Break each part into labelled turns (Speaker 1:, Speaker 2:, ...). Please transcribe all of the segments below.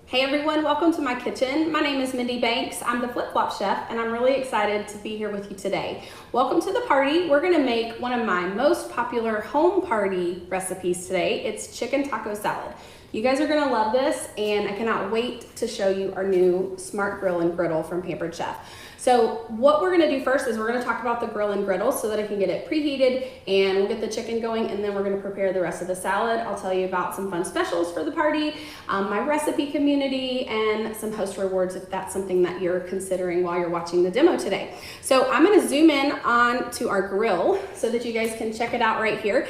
Speaker 1: Hey everyone, welcome to my kitchen. My name is Mindy Banks. I'm the Flip Flop Chef and I'm really excited to be here with you today. Welcome to the party. We're gonna make one of my most popular home party recipes today. It's chicken taco salad. You guys are gonna love this and I cannot wait to show you our new Smart Grill and Griddle from Pampered Chef. So what we're gonna do first is we're gonna talk about the grill and griddle so that I can get it preheated and we'll get the chicken going, and then we're gonna prepare the rest of the salad. I'll tell you about some fun specials for the party, my recipe community, and some host rewards if that's something that you're considering while you're watching the demo today. So I'm gonna zoom in on to our grill so that you guys can check it out right here.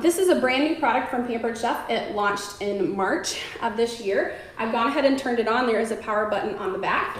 Speaker 1: This is a brand new product from Pampered Chef. It launched in March of this year. I've gone ahead and turned it on. There is a power button on the back.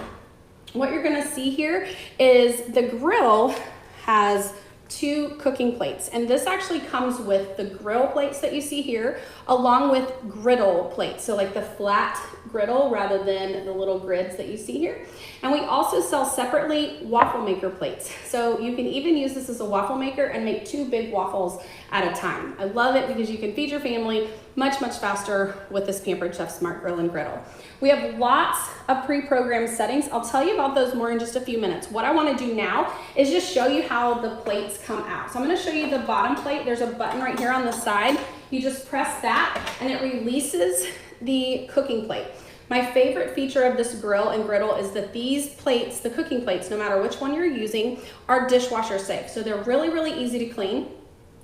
Speaker 1: What you're gonna see here is the grill has two cooking plates, and this actually comes with the grill plates that you see here along with griddle plates, so like the flat griddle rather than the little grids that you see here. And we also sell separately waffle maker plates, so you can even use this as a waffle maker and make two big waffles at a time. I love it because you can feed your family much faster with this Pampered Chef Smart Grill and Griddle. We have lots of pre-programmed settings. I'll tell you about those more in just a few minutes. What I want to do now is just show you how the plates come out. So I'm going to show you the bottom plate. There's a button right here on the side. You just press that and it releases the cooking plate. My favorite feature of this grill and griddle is that these plates, the cooking plates, no matter which one you're using, are dishwasher safe. So they're really easy to clean.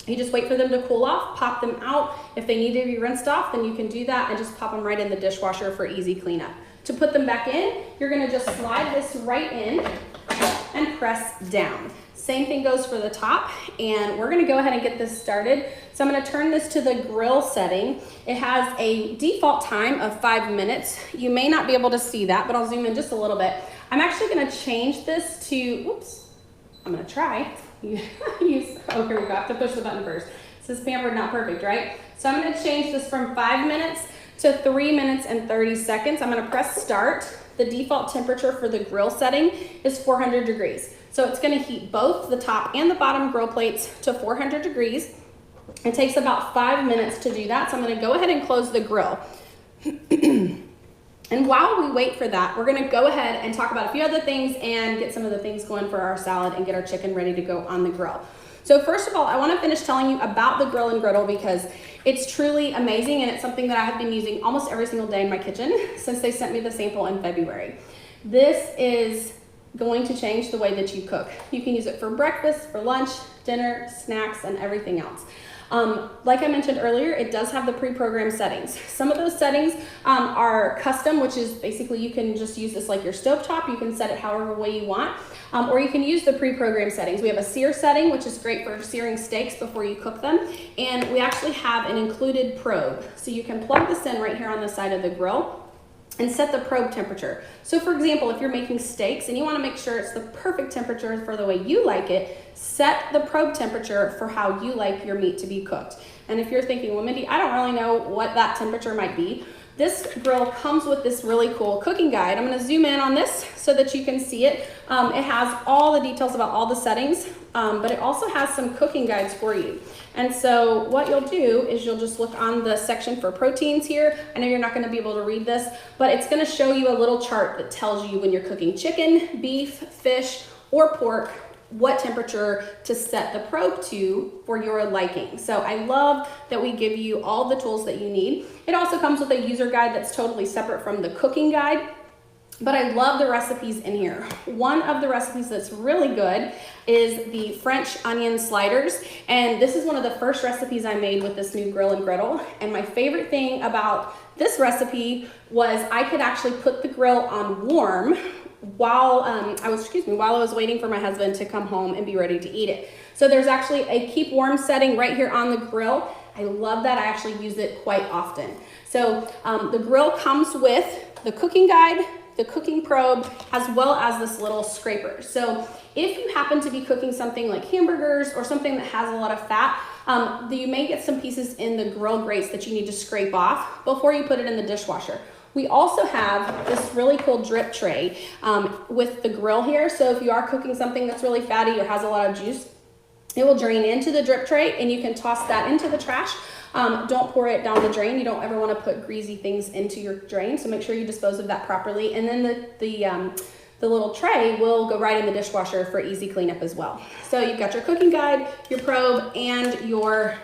Speaker 1: You just wait for them to cool off, pop them out. If they need to be rinsed off, then you can do that and just pop them right in the dishwasher for easy cleanup. To put them back in, you're gonna just slide this right in and press down. Same thing goes for the top, and we're gonna go ahead and get this started. So I'm gonna turn this to the grill setting. It has a default time of 5 minutes. You may not be able to see that, but I'll zoom in just a little bit. I'm actually gonna change this to, whoops, I'm gonna try. Oh, here we go, I have to push the button first. It says pampered, not perfect, right? So I'm gonna change this from 5 minutes to 3 minutes and 30 seconds. I'm gonna press start. The default temperature for the grill setting is 400 degrees. So it's gonna heat both the top and the bottom grill plates to 400 degrees. It takes about 5 minutes to do that. So I'm gonna go ahead and close the grill. And while we wait for that, we're gonna go ahead and talk about a few other things and get some of the things going for our salad and get our chicken ready to go on the grill. So first of all, I wanna finish telling you about the grill and griddle because it's truly amazing and it's something that I have been using almost every single day in my kitchen since they sent me the sample in February. This is going to change the way that you cook. You can use it for breakfast, for lunch, dinner, snacks, and everything else. Like I mentioned earlier, it does have the pre-programmed settings. Some of those settings are custom, which is basically you can just use this like your stovetop. You can set it however way you want, or you can use the pre-programmed settings. We have a sear setting, which is great for searing steaks before you cook them. And we actually have an included probe. So you can plug this in right here on the side of the grill and set the probe temperature. So for example, if you're making steaks and you wanna make sure it's the perfect temperature for the way you like it, set the probe temperature for how you like your meat to be cooked. And if you're thinking, well, Mindy, I don't really know what that temperature might be, this grill comes with this really cool cooking guide. I'm gonna zoom in on this so that you can see it. It has all the details about all the settings, but it also has some cooking guides for you. And so what you'll do is you'll just look on the section for proteins here. I know you're not gonna be able to read this, but it's gonna show you a little chart that tells you when you're cooking chicken, beef, fish, or pork, what temperature to set the probe to for your liking. So I love that we give you all the tools that you need. It also comes with a user guide that's totally separate from the cooking guide, but I love the recipes in here. One of the recipes that's really good is the French onion sliders. And this is one of the first recipes I made with this new grill and griddle. And my favorite thing about this recipe was I could actually put the grill on warm while I was waiting for my husband to come home and be ready to eat it. So there's actually a keep warm setting right here on the grill. I love that. I actually use it quite often. So the grill comes with the cooking guide, the cooking probe, as well as this little scraper. So if you happen to be cooking something like hamburgers or something that has a lot of fat, you may get some pieces in the grill grates that you need to scrape off before you put it in the dishwasher. We also have this really cool drip tray with the grill here. So if you are cooking something that's really fatty or has a lot of juice, it will drain into the drip tray and you can toss that into the trash. Don't pour it down the drain. You don't ever want to put greasy things into your drain, so make sure you dispose of that properly. And then the little tray will go right in the dishwasher for easy cleanup as well. So you've got your cooking guide, your probe, and your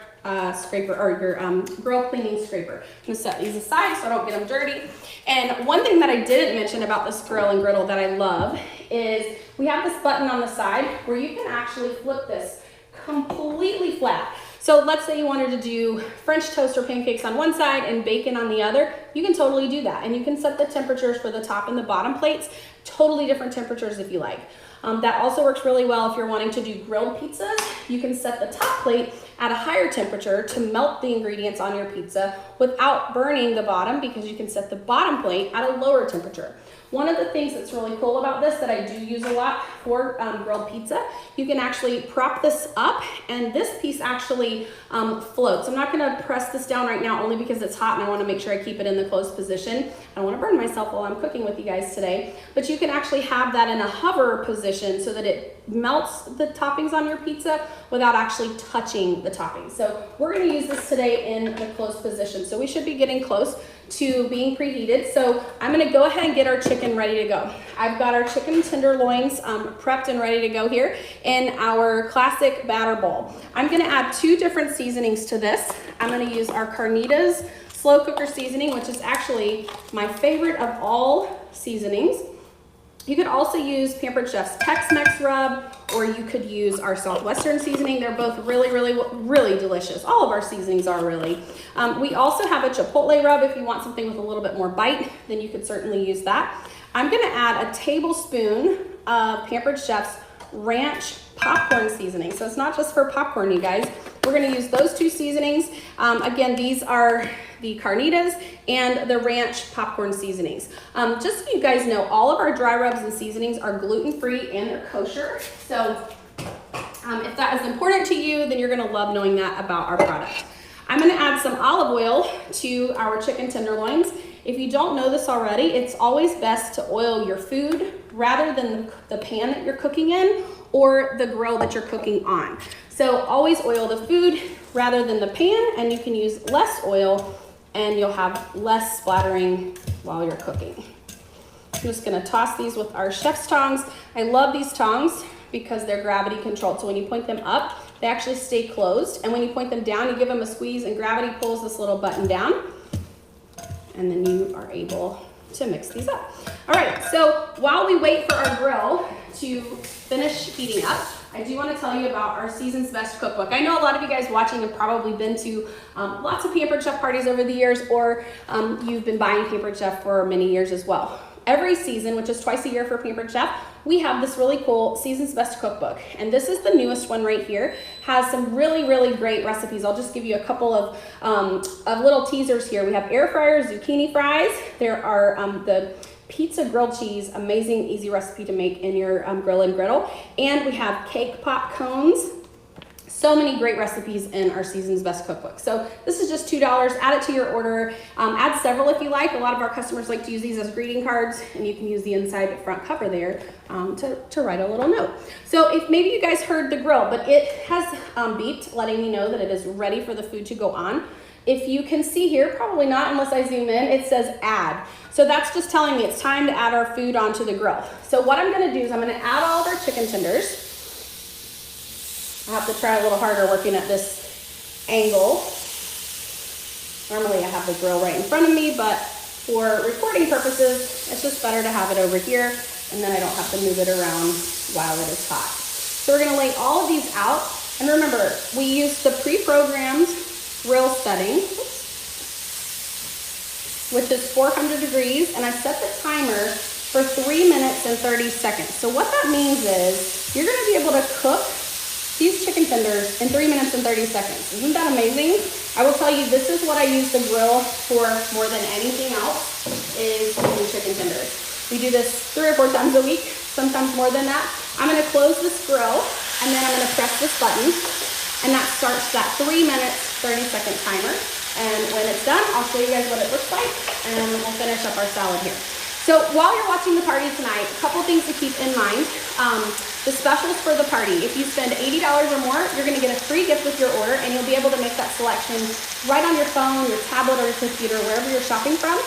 Speaker 1: scraper, or your grill cleaning scraper. I'm gonna set these aside so I don't get them dirty. And one thing that I didn't mention about this grill and griddle that I love is we have this button on the side where you can actually flip this completely flat. So let's say you wanted to do French toast or pancakes on one side and bacon on the other. You can totally do that. And you can set the temperatures for the top and the bottom plates, totally different temperatures if you like. That also works really well if you're wanting to do grilled pizzas. You can set the top plate at a higher temperature to melt the ingredients on your pizza without burning the bottom, because you can set the bottom plate at a lower temperature. One of the things that's really cool about this that I do use a lot for grilled pizza, you can actually prop this up and this piece actually floats. I'm not gonna press this down right now only because it's hot and I wanna make sure I keep it in the closed position. I don't wanna burn myself while I'm cooking with you guys today, but you can actually have that in a hover position so that it melts the toppings on your pizza without actually touching the toppings. So we're gonna use this today in the closed position. So we should be getting close to being preheated. So I'm gonna go ahead and get our chicken ready to go. I've got our chicken tenderloins prepped and ready to go here in our classic batter bowl. I'm gonna add 2 different seasonings to this. I'm gonna use our Carnitas slow cooker seasoning, which is actually my favorite of all seasonings. You could also use Pampered Chef's Tex-Mex rub, or you could use our Southwestern seasoning. They're both really, really, really delicious. All of our seasonings are really. We also have a Chipotle rub. If you want something with a little bit more bite, then you could certainly use that. I'm gonna add a tablespoon of Pampered Chef's ranch popcorn seasoning. So it's not just for popcorn, you guys. We're gonna use those 2 seasonings. Again, these are the Carnitas and the ranch popcorn seasonings. Just so you guys know, all of our dry rubs and seasonings are gluten-free and they're kosher. So if that is important to you, then you're gonna love knowing that about our product. I'm gonna add some olive oil to our chicken tenderloins. If you don't know this already, it's always best to oil your food rather than the pan that you're cooking in or the grill that you're cooking on. So always oil the food rather than the pan, and you can use less oil and you'll have less splattering while you're cooking. I'm just gonna toss these with our chef's tongs. I love these tongs because they're gravity controlled. So when you point them up, they actually stay closed. And when you point them down, you give them a squeeze and gravity pulls this little button down. And then you are able to mix these up. All right, so while we wait for our grill to finish heating up, I do want to tell you about our Season's Best Cookbook. I know a lot of you guys watching have probably been to lots of Pampered Chef parties over the years, or you've been buying Pampered Chef for many years as well. Every season, which is twice a year for Pampered Chef, we have this really cool Season's Best Cookbook. And this is the newest one right here. Has some really, really great recipes. I'll just give you a couple of little teasers here. We have air fryer zucchini fries. There are the pizza grilled cheese, amazing, easy recipe to make in your grill and griddle. And we have cake pop cones. So many great recipes in our Season's Best Cookbook. So this is just $2. Add it to your order. Add several if you like. A lot of our customers like to use these as greeting cards, and you can use the inside front cover there to write a little note. So if maybe you guys heard the grill, but it has beeped, letting me know that it is ready for the food to go on. If you can see here, probably not unless I zoom in, it says add. So that's just telling me it's time to add our food onto the grill. So what I'm gonna do is I'm gonna add all of our chicken tenders. I have to try a little harder working at this angle. Normally I have the grill right in front of me, but for recording purposes, it's just better to have it over here, and then I don't have to move it around while it is hot. So we're gonna lay all of these out. And remember, we use the pre-programmed grill setting, which is 400 degrees, and I set the timer for 3 minutes and 30 seconds. So what that means is you're gonna be able to cook these chicken tenders in 3 minutes and 30 seconds. Isn't that amazing? I will tell you, this is what I use the grill for more than anything else, is cooking chicken tenders. We do this 3 or 4 times a week, sometimes more than that. I'm gonna close this grill, and then I'm gonna press this button, and that starts that 3 minutes, 30-second timer. And when it's done, I'll show you guys what it looks like, and we'll finish up our salad here. So while you're watching the party tonight, a couple things to keep in mind. The specials for the party. If you spend $80 or more, you're gonna get a free gift with your order, and you'll be able to make that selection right on your phone, your tablet, or your computer, wherever you're shopping from.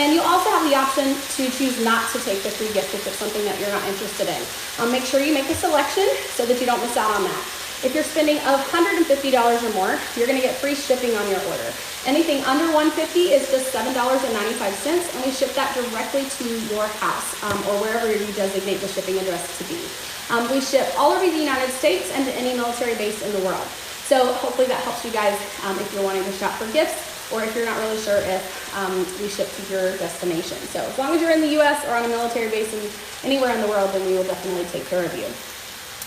Speaker 1: And you'll also have the option to choose not to take the free gift if it's something that you're not interested in. Make sure you make a selection so that you don't miss out on that. If you're spending $150 or more, you're gonna get free shipping on your order. Anything under $150 is just $7.95, and we ship that directly to your house or wherever you designate the shipping address to be. We ship all over the United States and to any military base in the world. So hopefully that helps you guys if you're wanting to shop for gifts, or if you're not really sure if we ship to your destination. So as long as you're in the US or on a military base and anywhere in the world, then we will definitely take care of you.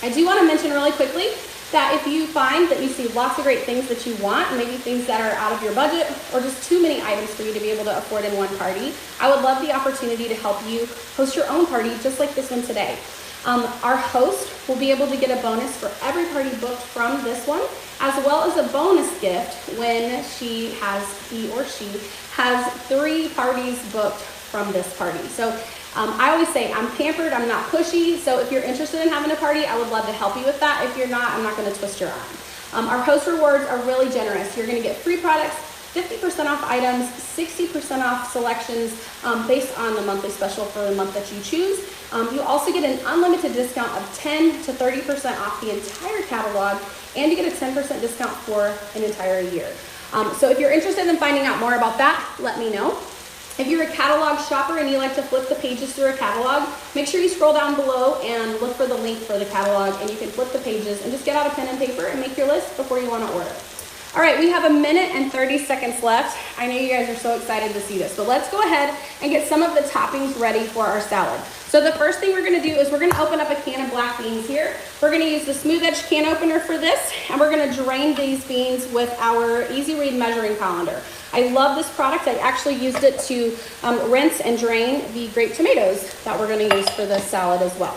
Speaker 1: I do want to mention really quickly that if you find that you see lots of great things that you want, maybe things that are out of your budget or just too many items for you to be able to afford in one party, I would love the opportunity to help you host your own party just like this one today. Our host will be able to get a bonus for every party booked from this one, as well as a bonus gift when he or she has 3 parties booked from this party. So I always say I'm pampered, I'm not pushy, so if you're interested in having a party, I would love to help you with that. If you're not, I'm not gonna twist your arm. Our host rewards are really generous. You're gonna get free products, 50% off items, 60% off selections based on the monthly special for the month that you choose. You also get an unlimited discount of 10 to 30% off the entire catalog, and you get a 10% discount for an entire year. So if you're interested in finding out more about that, let me know. If you're a catalog shopper and you like to flip the pages through a catalog, make sure you scroll down below and look for the link for the catalog, and you can flip the pages and just get out a pen and paper and make your list before you want to order. All right, we have 1 minute and 30 seconds left. I know you guys are so excited to see this, but let's go ahead and get some of the toppings ready for our salad. So the first thing we're gonna do is we're gonna open up a can of black beans here. We're gonna use the smooth edge can opener for this, and we're gonna drain these beans with our Easy Read measuring colander. I love this product. I actually used it to rinse and drain the grape tomatoes that we're gonna use for this salad as well.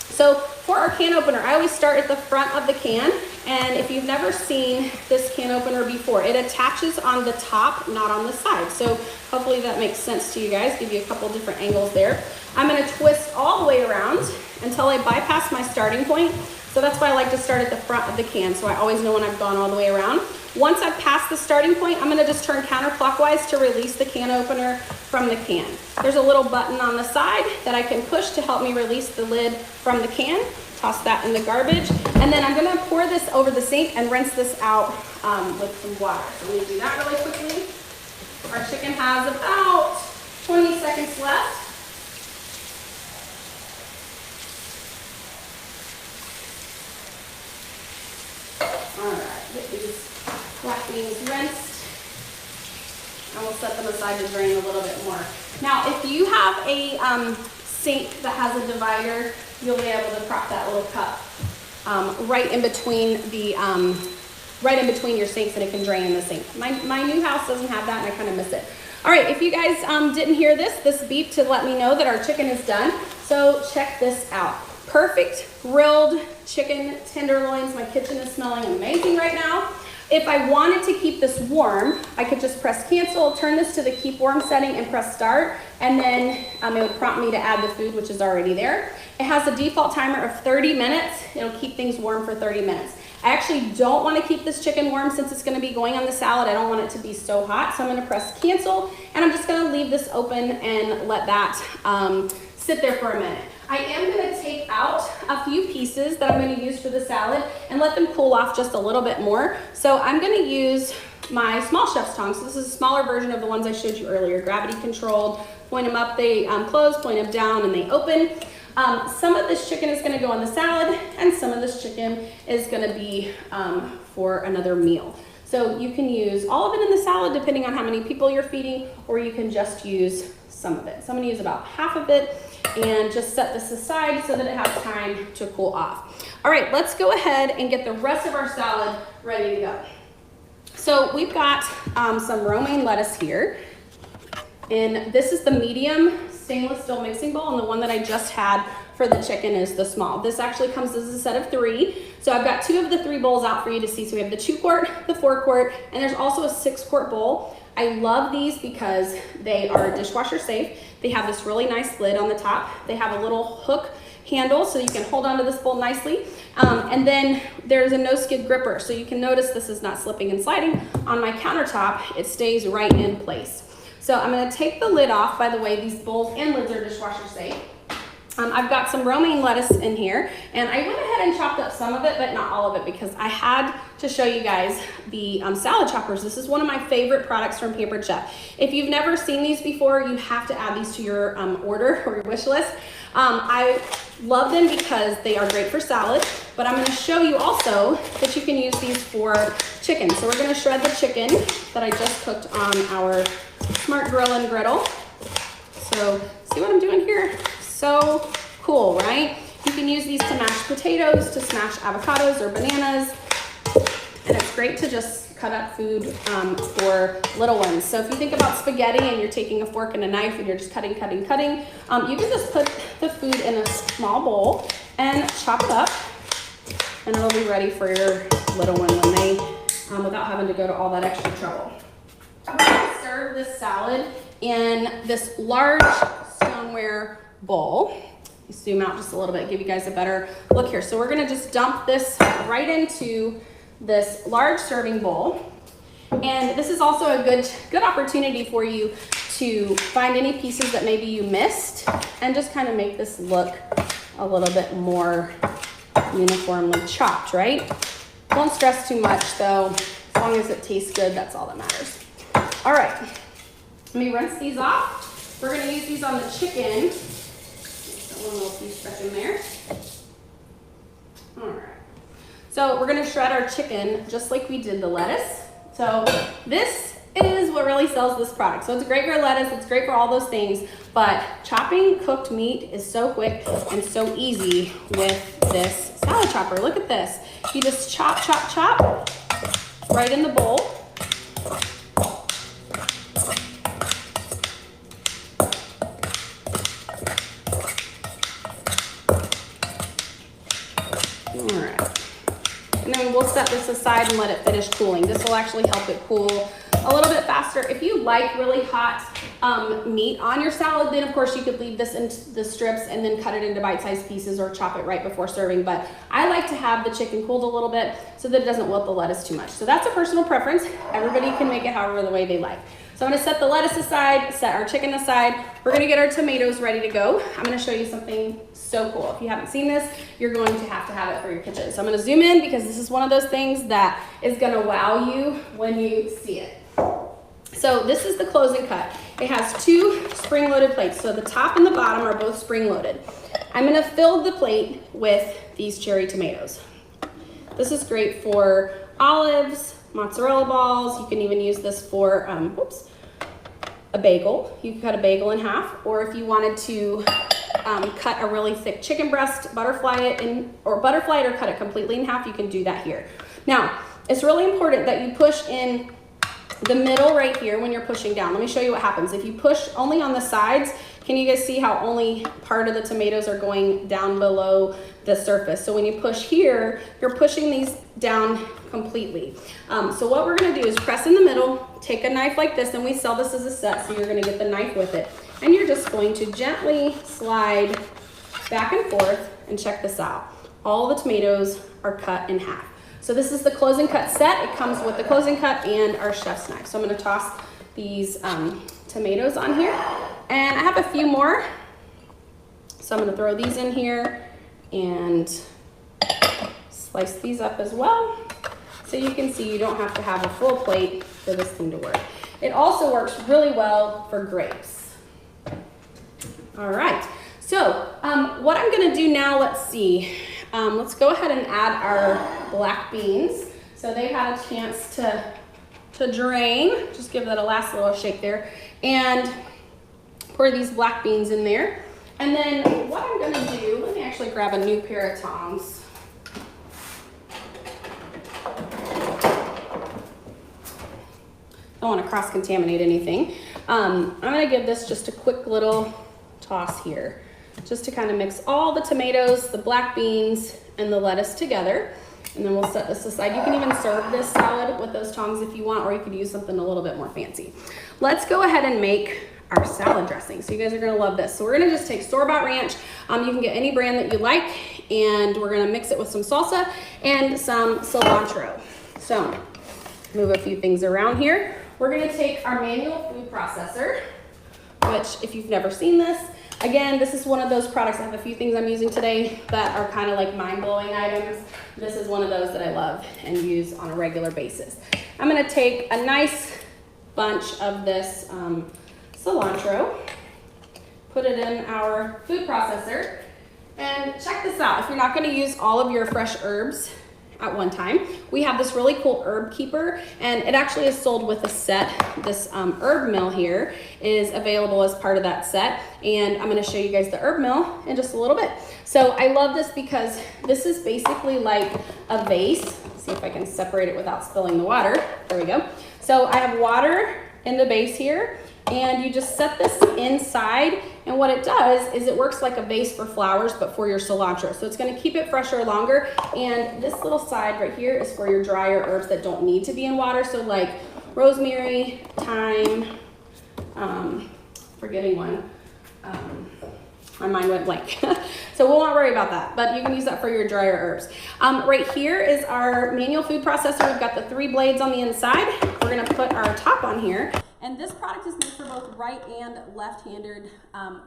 Speaker 1: So for our can opener, I always start at the front of the can, and if you've never seen this can opener before, it attaches on the top, not on the side. So hopefully that makes sense to you guys, give you a couple different angles there. I'm gonna twist all the way around until I bypass my starting point. So that's why I like to start at the front of the can, so I always know when I've gone all the way around. Once I've passed the starting point, I'm gonna just turn counterclockwise to release the can opener from the can. There's a little button on the side that I can push to help me release the lid from the can. Toss that in the garbage. And then I'm gonna pour this over the sink and rinse this out with some water. So let me do that really quickly. Our chicken has about 20 seconds left. All right, get these black beans rinsed, and we'll set them aside to drain a little bit more. Now, if you have a sink that has a divider, you'll be able to prop that little cup right in between your sinks, and it can drain in the sink. My new house doesn't have that, and I kind of miss it. All right, if you guys didn't hear this beep to let me know that our chicken is done. So check this out. Perfect grilled chicken tenderloins. My kitchen is smelling amazing right now. If I wanted to keep this warm, I could just press cancel, turn this to the keep warm setting, and press start, and then it would prompt me to add the food, which is already there. It has a default timer of 30 minutes. It'll keep things warm for 30 minutes. I actually don't want to keep this chicken warm since it's going to be going on the salad. I don't want it to be so hot, so I'm going to press cancel, and I'm just going to leave this open and let that sit there for a minute. I am going to take out a few pieces that I'm going to use for the salad and let them cool off just a little bit more. So I'm going to use my small chef's tongs. So this is a smaller version of the ones I showed you earlier, gravity controlled. Point them up, they close, point them down, and they open. Some of this chicken is going to go on the salad, and some of this chicken is going to be for another meal. So you can use all of it in the salad depending on how many people you're feeding, or you can just use some of it. So I'm going to use about half of it and just set this aside so that it has time to cool off. All right, let's go ahead and get the rest of our salad ready to go. So we've got some romaine lettuce here, and this is the medium stainless steel mixing bowl, and the one that I just had for the chicken is the small. This actually comes as a set of 3. So I've got 2 of the 3 bowls out for you to see. So we have the 2 quart, the 4 quart, and there's also a 6 quart bowl. I love these because they are dishwasher safe. They have this really nice lid on the top. They have a little hook handle so you can hold onto this bowl nicely. And then there's a no skid gripper, so you can notice this is not slipping and sliding on my countertop. It stays right in place. So I'm gonna take the lid off. By the way, these bowls and lids are dishwasher safe. I've got some romaine lettuce in here, and I went ahead and chopped up some of it, but not all of it, because I had to show you guys the salad choppers. This is one of my favorite products from Pampered Chef. If you've never seen these before, you have to add these to your order or your wish list. I love them because they are great for salad, but I'm gonna show you also that you can use these for chicken. So we're gonna shred the chicken that I just cooked on our Smart Grill and Griddle. So see what I'm doing here? So cool, right? You can use these to mash potatoes, to smash avocados or bananas, and it's great to just cut up food for little ones. So if you think about spaghetti and you're taking a fork and a knife and you're just cutting, you can just put the food in a small bowl and chop it up, and it'll be ready for your little one when they, without having to go to all that extra trouble. I'm gonna serve this salad in this large stoneware bowl. Zoom out just a little bit, give you guys a better look here. So we're gonna just dump this right into this large serving bowl. And this is also a good opportunity for you to find any pieces that maybe you missed and just kind of make this look a little bit more uniformly chopped, right? Don't stress too much though. As long as it tastes good, that's all that matters. All right, let me rinse these off. We're gonna use these on the chicken. One little piece stuck in there. All right. So we're gonna shred our chicken just like we did the lettuce. So this is what really sells this product. So it's great for lettuce, it's great for all those things, but chopping cooked meat is so quick and so easy with this salad chopper. Look at this. You just chop, chop, chop right in the bowl. And then we'll set this aside and let it finish cooling. This will actually help it cool a little bit faster. If you like really hot meat on your salad, then of course you could leave this in the strips and then cut it into bite-sized pieces or chop it right before serving. But I like to have the chicken cooled a little bit so that it doesn't wilt the lettuce too much. So that's a personal preference. Everybody can make it however the way they like. So I'm gonna set the lettuce aside, set our chicken aside. We're gonna get our tomatoes ready to go. I'm gonna show you something so cool. If you haven't seen this, you're going to have it for your kitchen. So I'm gonna zoom in because this is one of those things that is gonna wow you when you see it. So this is the closing cut. It has two spring-loaded plates. So the top and the bottom are both spring-loaded. I'm gonna fill the plate with these cherry tomatoes. This is great for olives, mozzarella balls. You can even use this for, a bagel. You can cut a bagel in half, or if you wanted to cut a really thick chicken breast, butterfly it or cut it completely in half, you can do that here. Now, it's really important that you push in the middle right here when you're pushing down. Let me show you what happens. If you push only on the sides, can you guys see how only part of the tomatoes are going down below the surface? So when you push here, you're pushing these down completely. So what we're gonna do is press in the middle, take a knife like this, and we sell this as a set, so you're gonna get the knife with it. And you're just going to gently slide back and forth, and check this out. All the tomatoes are cut in half. So this is the closing cut set. It comes with the closing cut and our chef's knife. So I'm gonna toss these tomatoes on here. And I have a few more. So I'm gonna throw these in here and slice these up as well. So you can see you don't have to have a full plate for this thing to work. It also works really well for grapes. All right, so what I'm gonna do now, let's see. Let's go ahead and add our black beans. So they've had a chance to drain. Just give that a last little shake there. And pour these black beans in there. And then what I'm gonna do, let me actually grab a new pair of tongs. Don't wanna cross-contaminate anything. I'm gonna give this just a quick little toss here, just to kind of mix all the tomatoes, the black beans, and the lettuce together. And then we'll set this aside. You can even serve this salad with those tongs if you want, or you could use something a little bit more fancy. Let's go ahead and make our salad dressing. So you guys are gonna love this. So we're gonna just take store-bought ranch. You can get any brand that you like, and we're gonna mix it with some salsa and some cilantro. So move a few things around here. We're gonna take our manual food processor, which if you've never seen this, again, this is one of those products. I have a few things I'm using today that are kind of like mind-blowing items. This is one of those that I love and use on a regular basis. I'm gonna take a nice bunch of this cilantro, put it in our food processor, and check this out. If you're not gonna use all of your fresh herbs at one time, we have this really cool herb keeper, and it actually is sold with a set. This herb mill here is available as part of that set, and I'm gonna show you guys the herb mill in just a little bit. So I love this because this is basically like a vase. Let's see if I can separate it without spilling the water. There we go. So I have water in the base here, and you just set this inside, and what it does is it works like a vase for flowers but for your cilantro. So it's going to keep it fresher longer, and this little side right here is for your drier herbs that don't need to be in water. So like rosemary, thyme, forgetting one. My mind went blank. So we'll not worry about that, but you can use that for your drier herbs. Right here is our manual food processor. We've got the 3 blades on the inside. We're gonna put our top on here. And this product is made for both right and left-handed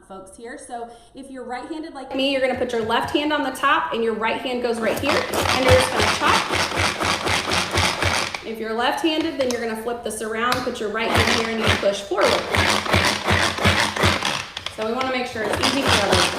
Speaker 1: folks here. So if you're right-handed like me, you're gonna put your left hand on the top and your right hand goes right here, and you're just gonna chop. If you're left-handed, then you're gonna flip this around, put your right hand here, and you push forward. So we wanna make sure it's easy for everyone.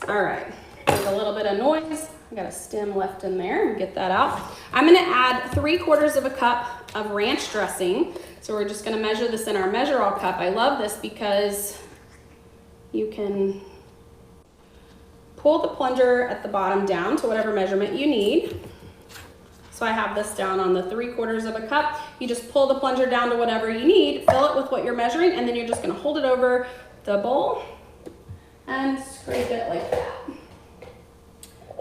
Speaker 1: All right, there's a little bit of noise. I got a stem left in there, get that out. I'm gonna add 3/4 of a cup of ranch dressing. So we're just gonna measure this in our measure-all cup. I love this because you can pull the plunger at the bottom down to whatever measurement you need. So I have this down on the 3/4 of a cup. You just pull the plunger down to whatever you need, fill it with what you're measuring, and then you're just gonna hold it over the bowl and scrape it like that.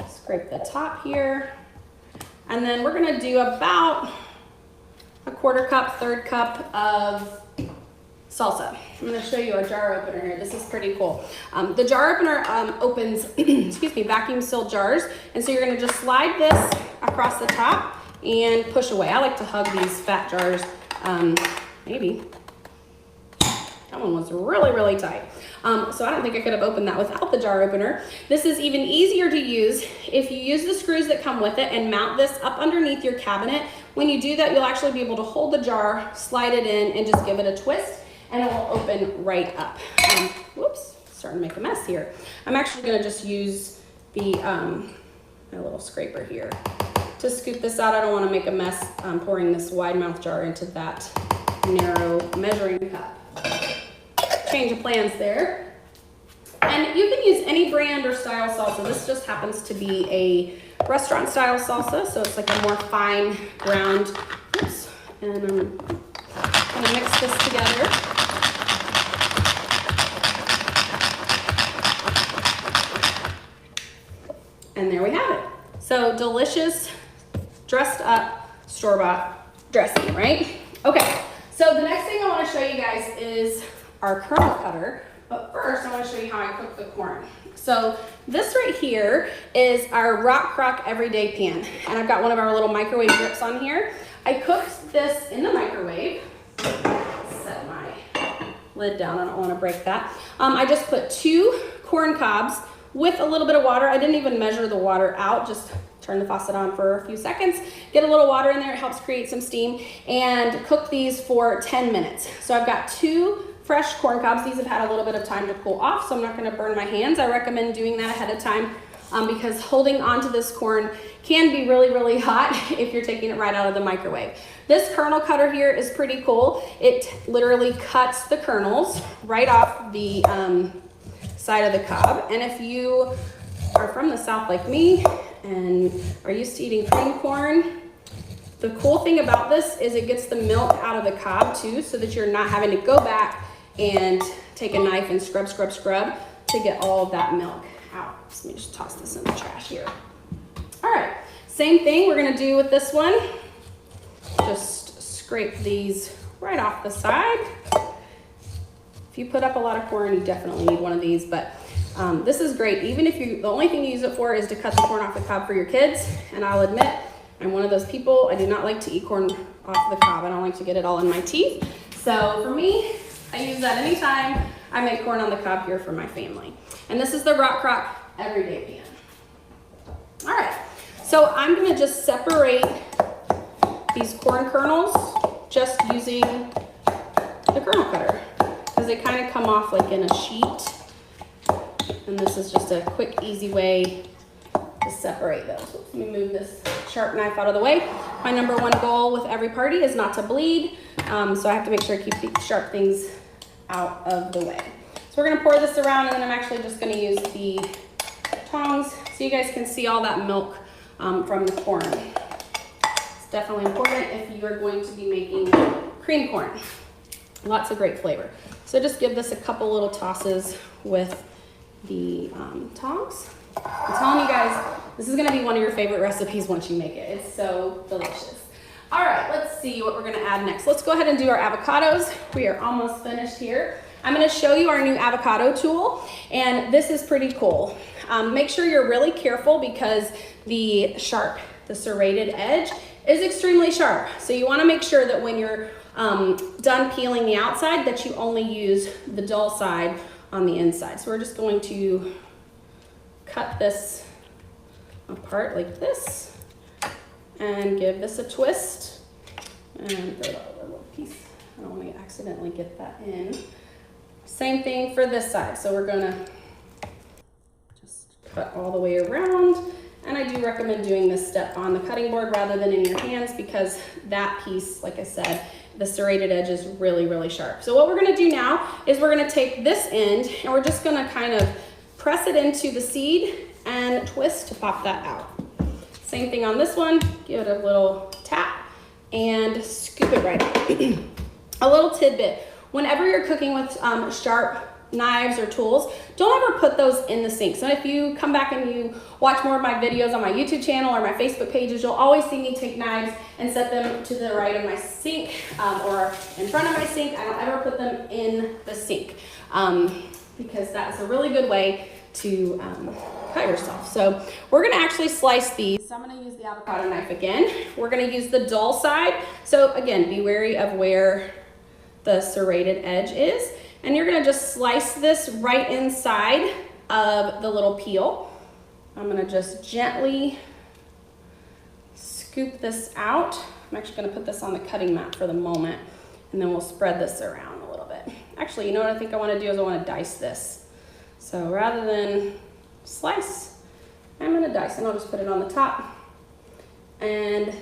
Speaker 1: Scrape the top here. And then we're gonna do about a 1/4 cup, 1/3 cup of salsa. I'm gonna show you our jar opener here. This is pretty cool. The jar opener opens, excuse me, vacuum sealed jars. And so you're gonna just slide this across the top and push away. I like to hug these fat jars, maybe. That one was really, really tight. So I don't think I could have opened that without the jar opener. This is even easier to use if you use the screws that come with it and mount this up underneath your cabinet. When you do that, you'll actually be able to hold the jar, slide it in, and just give it a twist, and it will open right up. Whoops, starting to make a mess here. I'm actually gonna just use the my little scraper here to scoop this out. I don't wanna make a mess pouring this wide mouth jar into that narrow measuring cup. Change of plans there. And you can use any brand or style salsa. This just happens to be a restaurant style salsa, so it's like a more fine ground. Oops. And I'm gonna mix this together. And there we have it. So delicious, dressed up, store-bought dressing, right? Okay, so the next thing I wanna show you guys is our kernel cutter, but first I want to show you how I cook the corn. So this right here is our Rock Crock Everyday Pan, and I've got one of our little microwave grips on here. I cooked this in the microwave. Set my lid down, I don't want to break that. I just put 2 corn cobs with a little bit of water. I didn't even measure the water out, just turn the faucet on for a few seconds, get a little water in there, it helps create some steam, and cook these for 10 minutes. So I've got 2 fresh corn cobs. These have had a little bit of time to cool off, so I'm not gonna burn my hands. I recommend doing that ahead of time because holding onto this corn can be really, really hot if you're taking it right out of the microwave. This kernel cutter here is pretty cool. It literally cuts the kernels right off the side of the cob. And if you are from the South like me and are used to eating cream corn, the cool thing about this is it gets the milk out of the cob too, so that you're not having to go back and take a knife and scrub to get all of that milk Let me just toss this in the trash here. All right, same thing we're gonna do with this one. Just scrape these right off the side. If you put up a lot of corn, you definitely need one of these, but this is great. Even if the only thing you use it for is to cut the corn off the cob for your kids. And I'll admit, I'm one of those people, I do not like to eat corn off the cob. I don't like to get it all in my teeth. So for me, I use that anytime I make corn on the cob here for my family. And this is the Rock Crock Everyday Pan. All right, so I'm gonna just separate these corn kernels just using the kernel cutter, because they kind of come off like in a sheet. And this is just a quick, easy way to separate those. Let me move this sharp knife out of the way. My number one goal with every party is not to bleed. So I have to make sure I keep the sharp things out of the way. So we're gonna pour this around, and then I'm actually just gonna use the tongs so you guys can see all that milk from the corn. It's definitely important if you are going to be making cream corn. Lots of great flavor. So just give this a couple little tosses with the tongs. I'm telling you guys, this is gonna be one of your favorite recipes once you make it. It's so delicious. All right, let's see what we're gonna add next. Let's go ahead and do our avocados. We are almost finished here. I'm gonna show you our new avocado tool, and this is pretty cool. Make sure you're really careful because the serrated edge is extremely sharp. So you wanna make sure that when you're done peeling the outside that you only use the dull side on the inside. So we're just going to cut this apart like this and give this a twist and throw a little piece. I don't want to accidentally get that in. Same thing for this side. So we're gonna just cut all the way around. And I do recommend doing this step on the cutting board rather than in your hands, because that piece, like I said, the serrated edge is really, really sharp. So what we're gonna do now is we're gonna take this end and we're just gonna kind of press it into the seed and twist to pop that out. Same thing on this one, give it a little tap and scoop it right out. A little tidbit, whenever you're cooking with sharp knives or tools, don't ever put those in the sink. So if you come back and you watch more of my videos on my YouTube channel or my Facebook pages, you'll always see me take knives and set them to the right of my sink or in front of my sink. I don't ever put them in the sink because that's a really good way to cut yourself. So we're gonna actually slice these. So I'm gonna use the avocado knife again. We're gonna use the dull side. So again, be wary of where the serrated edge is. And you're gonna just slice this right inside of the little peel. I'm gonna just gently scoop this out. I'm actually gonna put this on the cutting mat for the moment, and then we'll spread this around a little bit. Actually, you know what I think I wanna do is I wanna dice this. So rather than slice, I'm gonna dice, and I'll just put it on the top and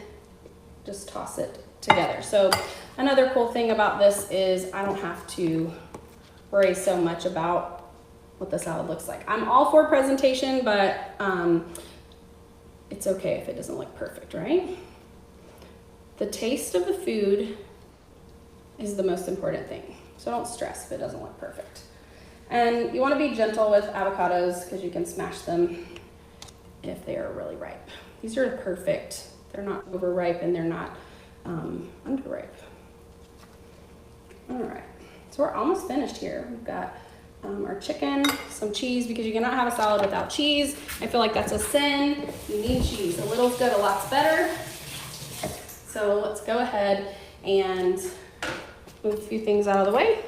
Speaker 1: just toss it together. So another cool thing about this is I don't have to worry so much about what the salad looks like. I'm all for presentation, but it's okay if it doesn't look perfect, right? The taste of the food is the most important thing. So don't stress if it doesn't look perfect. And you want to be gentle with avocados because you can smash them if they are really ripe. These are perfect. They're not overripe and they're not underripe. All right. So we're almost finished here. We've got our chicken, some cheese, because you cannot have a salad without cheese. I feel like that's a sin. You need cheese. A little's good, a lot's better. So let's go ahead and move a few things out of the way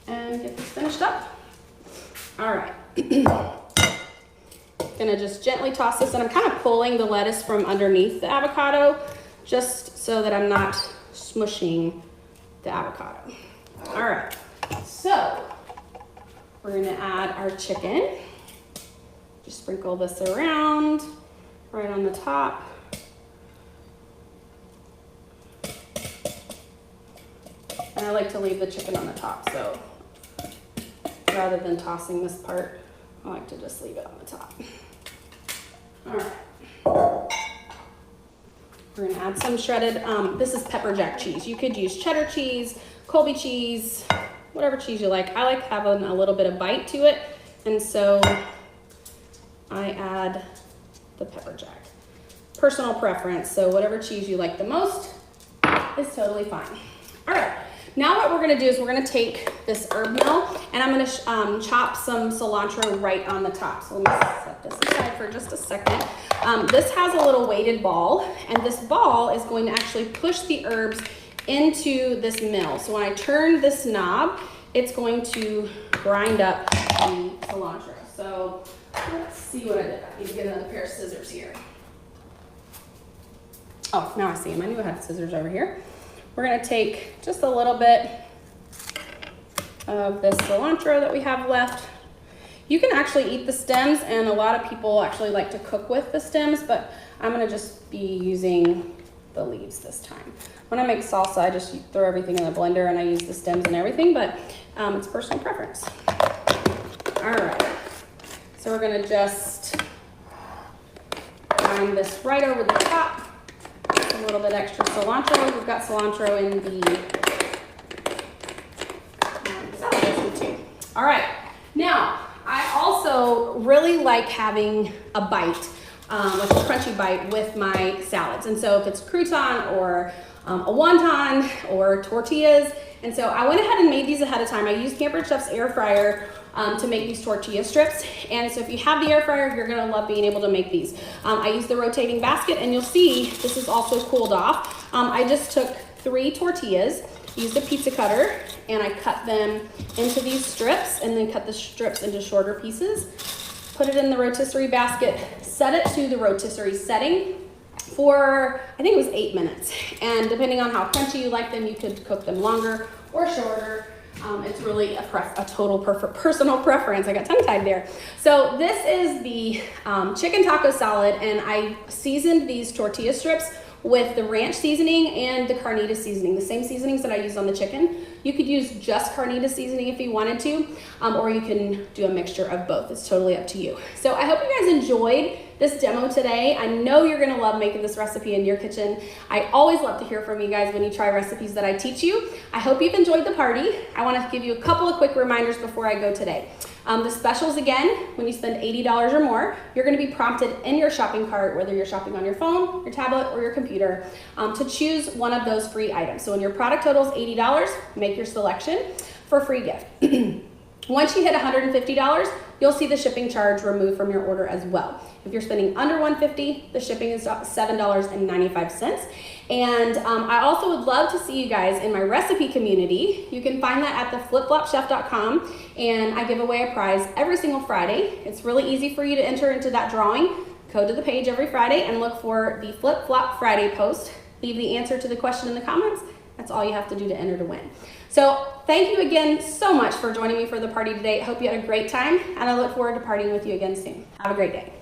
Speaker 1: and get this finished up. All right. Gonna just gently toss this, and I'm kind of pulling the lettuce from underneath the avocado just so that I'm not smushing the avocado. All right, so we're gonna add our chicken. Just sprinkle this around right on the top. And I like to leave the chicken on the top, so rather than tossing this part, I like to just leave it on the top. All right. We're gonna add some shredded, this is pepper jack cheese. You could use cheddar cheese, Colby cheese, whatever cheese you like. I like having a little bit of bite to it, and so I add the pepper jack. Personal preference, so whatever cheese you like the most is totally fine. All right, now what we're gonna do is we're gonna take this herb mill and I'm gonna chop some cilantro right on the top. So let me set this aside for just a second. This has a little weighted ball, and this ball is going to actually push the herbs into this mill. So when I turn this knob, it's going to grind up the cilantro. So let's see what I did. I need to get another pair of scissors here. Oh, now I see them. I knew I had scissors over here. We're gonna take just a little bit of this cilantro that we have left. You can actually eat the stems, and a lot of people actually like to cook with the stems, but I'm gonna just be using the leaves this time. When I make salsa, I just throw everything in the blender and I use the stems and everything, but it's personal preference. All right, so we're gonna just grind this right over the top. A little bit extra cilantro. We've got cilantro in the salad dressing too. All right, now I also really like having a bite, like a crunchy bite with my salads. And so if it's crouton or a wonton or tortillas, and so I went ahead and made these ahead of time. I used Pampered Chef's air fryer to make these tortilla strips. And so if you have the air fryer, you're gonna love being able to make these. I use the rotating basket, and you'll see this is also cooled off. I just took 3 tortillas, used a pizza cutter, and I cut them into these strips, and then cut the strips into shorter pieces. Put it in the rotisserie basket, set it to the rotisserie setting for, I think it was 8 minutes. And depending on how crunchy you like them, you could cook them longer or shorter. It's really a total personal preference. I got tongue-tied there. So this is the chicken taco salad, and I seasoned these tortilla strips with the ranch seasoning and the carnitas seasoning, the same seasonings that I used on the chicken. You could use just carnitas seasoning if you wanted to, or you can do a mixture of both. It's totally up to you. So I hope you guys enjoyed this demo today. I know you're gonna love making this recipe in your kitchen. I always love to hear from you guys when you try recipes that I teach you. I hope you've enjoyed the party. I wanna give you a couple of quick reminders before I go today. The specials again, when you spend $80 or more, you're gonna be prompted in your shopping cart, whether you're shopping on your phone, your tablet, or your computer, to choose one of those free items. So when your product total is $80, make your selection for a free gift. Once you hit $150, you'll see the shipping charge removed from your order as well. If you're spending under $150, the shipping is $7.95. And I also would love to see you guys in my recipe community. You can find that at theflipflopchef.com, and I give away a prize every single Friday. It's really easy for you to enter into that drawing. Go to the page every Friday and look for the Flip Flop Friday post. Leave the answer to the question in the comments. That's all you have to do to enter to win. So thank you again so much for joining me for the party today. I hope you had a great time, and I look forward to partying with you again soon. Have a great day.